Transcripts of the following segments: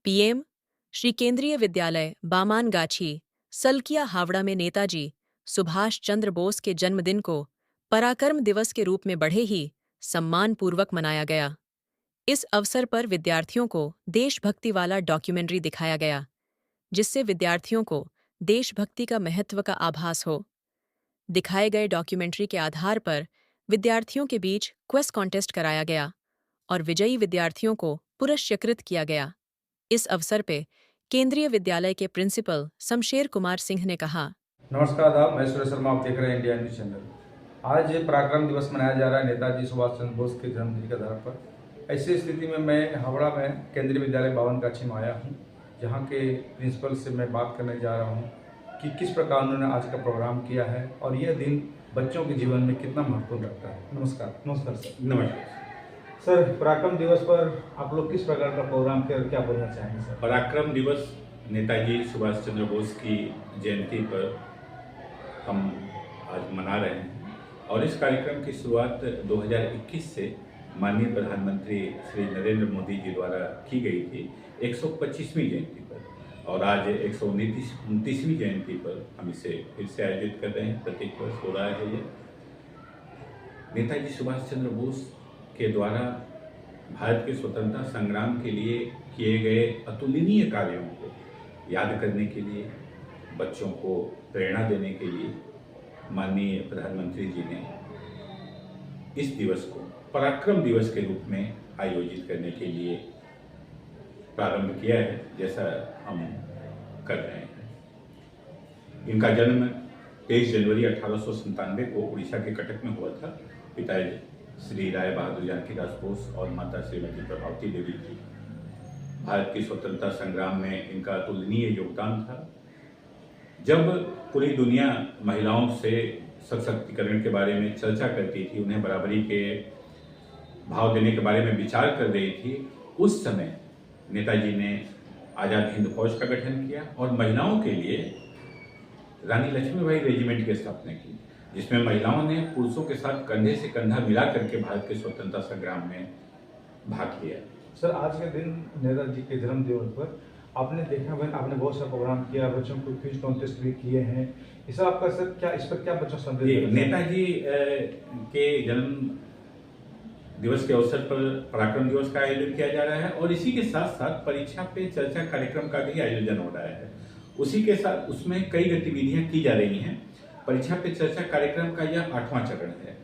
PM Shri केंद्रीय विद्यालय बामानगाछी सलकिया हावड़ा में नेताजी सुभाष चंद्र बोस के जन्मदिन को पराक्रम दिवस के रूप में बड़े ही सम्मानपूर्वक मनाया गया। इस अवसर पर विद्यार्थियों को देशभक्ति वाला डॉक्यूमेंट्री दिखाया गया, जिससे विद्यार्थियों को देशभक्ति का महत्व का आभास हो। दिखाए गए डॉक्यूमेंट्री के आधार पर विद्यार्थियों के बीच क्विज कॉन्टेस्ट कराया गया और विजयी विद्यार्थियों को पुरस्कृत किया गया। इस अवसर पे केंद्रीय विद्यालय के प्रिंसिपल शमशेर कुमार सिंह ने कहा, नमस्कार आदाब, मैं सुरेश शर्मा, आप देख रहे हैं इंडिया न्यूज चैनल। आज पराक्रम दिवस मनाया जा रहा है नेताजी सुभाष चंद्र बोस के जन्मदिन के आधार पर। ऐसी स्थिति में मैं हावड़ा में केंद्रीय विद्यालय बामानगाछी में आया हूँ, जहाँ के प्रिंसिपल से मैं बात करने जा रहा हूँ कि किस प्रकार उन्होंने आज का प्रोग्राम किया है और यह दिन बच्चों के जीवन में कितना महत्वपूर्ण रखता है। नमस्कार सर। नमस्कार सर, पराक्रम दिवस पर आप लोग किस प्रकार का प्रोग्राम कर क्या बोलना चाहेंगे सर? पराक्रम दिवस नेताजी सुभाष चंद्र बोस की जयंती पर हम आज मना रहे हैं और इस कार्यक्रम की शुरुआत 2021 से माननीय प्रधानमंत्री श्री नरेंद्र मोदी जी द्वारा की गई थी 125वीं जयंती पर, और आज 129वीं जयंती पर हम इसे फिर से आयोजित कर रहे हैं। प्रत्येक वर्ष हो रहा है। ये नेताजी सुभाष चंद्र बोस के द्वारा भारत के स्वतंत्रता संग्राम के लिए किए गए अतुलनीय कार्यों को याद करने के लिए, बच्चों को प्रेरणा देने के लिए माननीय प्रधानमंत्री जी ने इस दिवस को पराक्रम दिवस के रूप में आयोजित करने के लिए प्रारंभ किया है, जैसा हम कर रहे हैं। इनका जन्म 23 जनवरी 1897 को उड़ीसा के कटक में हुआ था। पिता श्री राय बहादुर जानकी दास बोस और माता श्रीमती प्रभावती देवी जी। भारत की स्वतंत्रता संग्राम में इनका अतुलनीय योगदान था। जब पूरी दुनिया महिलाओं से सशक्तिकरण के बारे में चर्चा करती थी, उन्हें बराबरी के भाव देने के बारे में विचार कर रही थी, उस समय नेताजी ने आज़ाद हिंद फौज का गठन किया और महिलाओं के लिए रानी लक्ष्मीबाई रेजिमेंट की स्थापना की, जिसमें महिलाओं ने पुरुषों के साथ कंधे से कंधा मिला करके भारत के स्वतंत्रता संग्राम में भाग लिया। सर, आज के दिन नेताजी के जन्मदिन पर आपने देखा भाई, आपने बहुत सारा प्रोग्राम किया, बच्चों को क्विज कॉन्टेस्ट भी किए हैं। इस आपका सर क्या इस पर क्या बच्चों संदेश? नेताजी के जन्म दिवस के अवसर पर पराक्रम दिवस का आयोजन किया जा रहा है और इसी के साथ साथ परीक्षा पे चर्चा कार्यक्रम का भी आयोजन हो रहा है। उसी के साथ उसमें कई गतिविधियां की जा रही हैं। परीक्षा पे चर्चा कार्यक्रम का यह 8वां चरण है।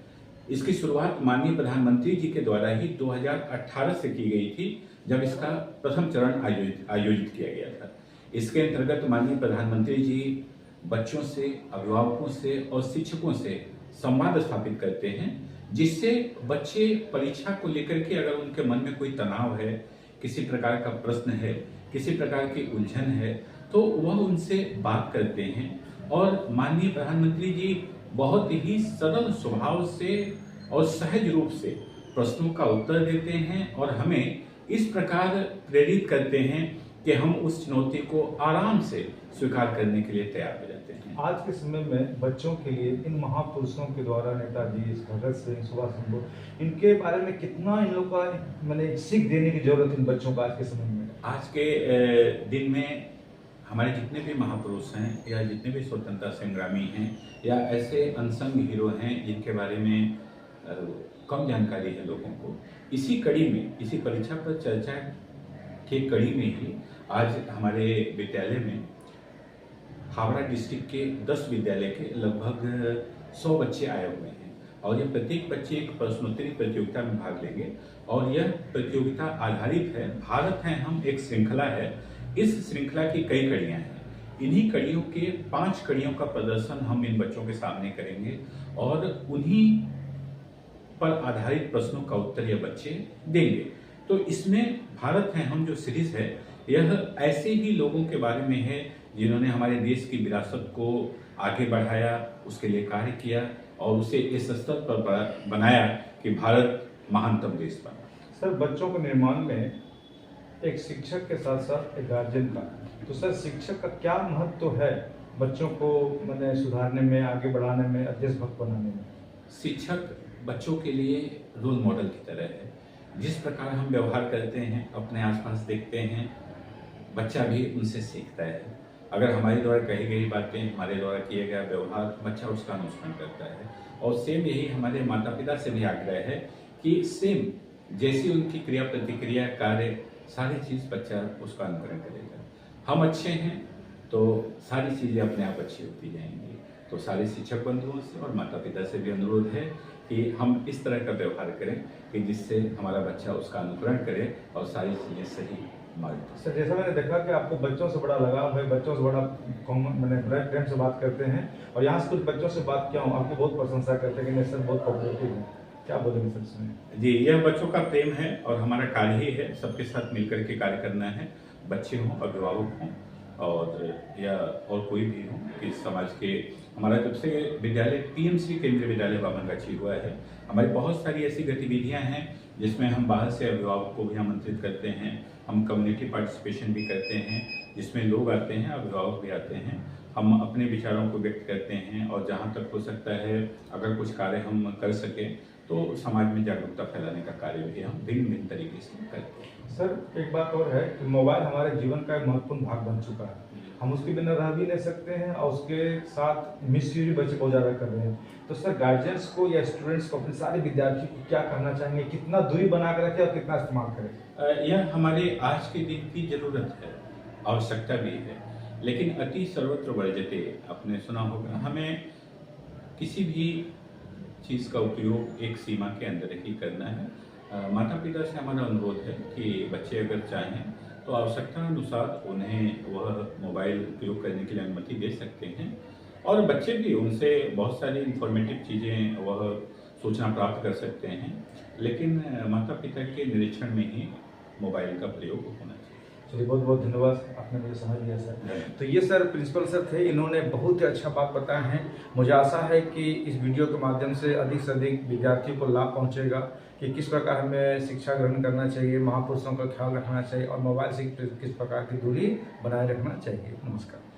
इसकी शुरुआत माननीय प्रधानमंत्री जी के द्वारा ही 2018 से की गई थी, जब इसका प्रथम चरण आयोजित किया गया था। इसके अंतर्गत माननीय प्रधानमंत्री जी बच्चों से, अभिभावकों से और शिक्षकों से संवाद स्थापित करते हैं, जिससे बच्चे परीक्षा को लेकर के अगर उनके मन में कोई तनाव है, किसी प्रकार का प्रश्न है, किसी प्रकार की उलझन है, तो वह उनसे बात करते हैं और माननीय प्रधानमंत्री जी बहुत ही सरल स्वभाव से और सहज रूप से प्रश्नों का उत्तर देते हैं और हमें इस प्रकार प्रेरित करते हैं कि हम उस चुनौती को आराम से स्वीकार करने के लिए तैयार हो जाते हैं। आज के समय में बच्चों के लिए इन महापुरुषों के द्वारा, नेताजी, भगत सिंह, सुभाष चंद्र बोस, इनके बारे में कितना इन लोगों का मैंने सीख देने की जरूरत है इन बच्चों को आज के समय में? आज के दिन में हमारे जितने भी महापुरुष हैं या जितने भी स्वतंत्रता संग्रामी हैं या ऐसे अनसंग हीरो हैं जिनके बारे में कम जानकारी है लोगों को, इसी कड़ी में, इसी परीक्षा पर चर्चा के कड़ी में ही आज हमारे विद्यालय में हावड़ा डिस्ट्रिक्ट के 10 विद्यालय के लगभग 100 बच्चे आए हुए हैं और ये प्रत्येक बच्चे एक प्रश्नोत्तरी प्रतियोगिता में भाग लेंगे और यह प्रतियोगिता आधारित है भारत है हम, एक श्रृंखला है। इस श्रृंखला की कई कड़ियां हैं। इन्हीं कड़ियों के 5 कड़ियों का प्रदर्शन हम इन बच्चों के सामने करेंगे और उन्हीं पर आधारित प्रश्नों का उत्तर ये बच्चे देंगे। तो इसमें भारत है हम जो सीरीज है, यह ऐसे ही लोगों के बारे में है जिन्होंने हमारे देश की विरासत को आगे बढ़ाया, उसके लिए कार्य किया और उसे इस स्तर पर बनाया कि भारत महानतम देश बना। सर, बच्चों के निर्माण में एक शिक्षक के साथ साथ एक गार्जियन का, तो सर शिक्षक का क्या महत्व है बच्चों को मैंने सुधारने में, आगे बढ़ाने में, देशभक्त बनाने में? शिक्षक बच्चों के लिए रोल मॉडल की तरह है। जिस प्रकार हम व्यवहार करते हैं, अपने आसपास देखते हैं, बच्चा भी उनसे सीखता है। अगर हमारे द्वारा कही गई बातें, हमारे द्वारा किया गया व्यवहार, बच्चा उसका अनुसरण करता है। और सेम यही हमारे माता पिता से भी आग्रह है कि सेम जैसी उनकी क्रिया प्रतिक्रिया, कार्य, सारी चीज़ बच्चा उसका अनुकरण करेगा। हम अच्छे हैं तो सारी चीज़ें अपने आप अच्छी होती जाएंगी। तो सारे शिक्षक बंधुओं से और माता पिता से भी अनुरोध है कि हम इस तरह का व्यवहार करें कि जिससे हमारा बच्चा उसका अनुकरण करे और सारी चीज़ें सही मार्ग। सर जैसा मैंने देखा कि आपको बच्चों से बड़ा लगाव है, बच्चों से बड़ा कॉमन मैंने बड़े प्रेम से बात करते हैं, और यहाँ से कुछ बच्चों से बात किया हूँ, आपकी बहुत प्रशंसा करते हैं कि नहीं सर बहुत कोऑपरेटिव है। क्या बोलेंगे सर इसमें? जी, यह बच्चों का प्रेम है और हमारा कार्य ही है, सबके साथ मिलकर के कार्य करना है। बच्चे हों, अभिभावक हों और कोई भी हो, कि समाज के हमारा जब से विद्यालय पीएमसी केंद्रीय विद्यालय बामनगाछी हुआ है, हमारी बहुत सारी ऐसी गतिविधियां हैं जिसमें हम बाहर से अभिभावक को भी आमंत्रित करते हैं। हम कम्युनिटी पार्टिसिपेशन भी करते हैं जिसमें लोग आते हैं, अभिभावक भी आते हैं। हम अपने विचारों को व्यक्त करते हैं और जहाँ तक हो सकता है अगर कुछ कार्य हम कर सकें तो समाज में जागरूकता फैलाने का कार्य भी हम भिन्न भिन्न तरीके से करते हैं। सर एक बात और है कि मोबाइल हमारे जीवन का एक महत्वपूर्ण भाग बन चुका है, हम उसके बिना रह भी नहीं सकते हैं और उसके साथ मिसयूज भी बच्चे बहुत ज़्यादा कर रहे हैं। तो सर गार्जियंस को या स्टूडेंट्स को, अपने सारे विद्यार्थी को क्या करना चाहेंगे, कितना दूरी बना कर रखें और कितना इस्तेमाल करें? यह हमारे आज के दिन की जरूरत है, आवश्यकता भी है, लेकिन अति सर्वत्र वर्जते, आपने सुना होगा। हमें किसी भी चीज़ का उपयोग एक सीमा के अंदर ही करना है। माता पिता से हमारा अनुरोध है कि बच्चे अगर चाहें तो आवश्यकता अनुसार उन्हें वह मोबाइल उपयोग करने के लिए अनुमति दे सकते हैं, और बच्चे भी उनसे बहुत सारी इंफॉर्मेटिव चीज़ें वह सूचना प्राप्त कर सकते हैं, लेकिन माता पिता के निरीक्षण में ही मोबाइल का प्रयोग होना चाहिए। चलिए बहुत बहुत धन्यवाद, आपने मुझे समझ लिया सर। तो ये सर प्रिंसिपल सर थे, इन्होंने बहुत ही अच्छा बात बताया है। मुझे आशा है कि इस वीडियो के माध्यम से अधिक विद्यार्थियों को लाभ पहुंचेगा कि किस प्रकार हमें शिक्षा ग्रहण करना चाहिए, महापुरुषों का ख्याल रखना चाहिए और मोबाइल से किस प्रकार की दूरी बनाए रखना चाहिए। नमस्कार।